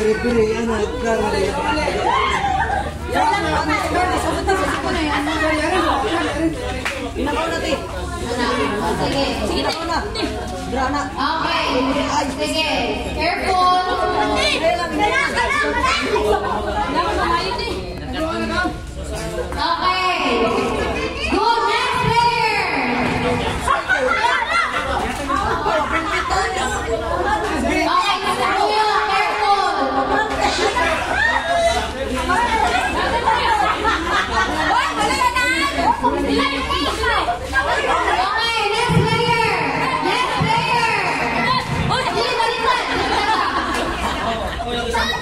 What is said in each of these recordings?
referee, anak, karali. Pinakaw natin. Sige. Sige na. Drana. Okay. Sige. Careful. Okay. Good. Next player. Okay. Careful. Okay, next player. Next player.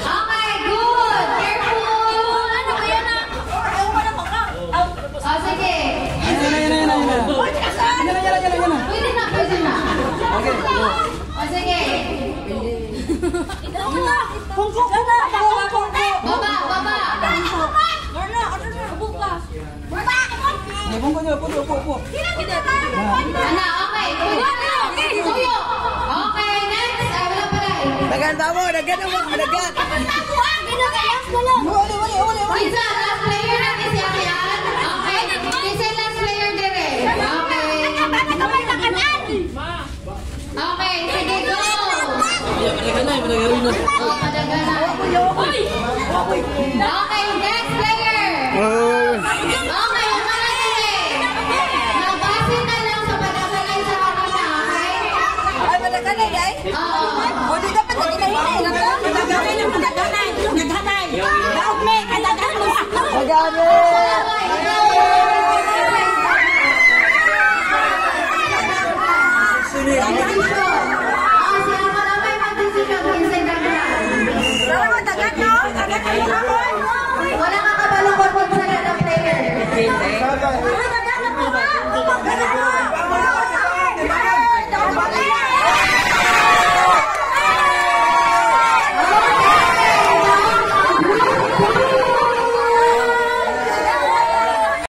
Okay, good. Careful. Ano ba yan ah? Oh, sige. Yan na. Pwede na. Okay, go. Oh, sige. Pungko ka na. Baba. Bungko nyo, upo. Ana, okay. Tuyo. Okay, next. Wala pala eh. Dagan mo. Isa, last player natin si Akian. Okay. Isa, last player dire. Okay. Okay, sige, go. Oh, madagana. Okay, next player. Okay, mga sige. Nabase na lang sa padagalay sa kanila, okay? Ay, madagalay, ay? Oo. O, di dapat naginahinay. Naghanay. Daog me, kadaghan mo. Siya ka na may mag-isip ng Instagram. Dapat dagan, no?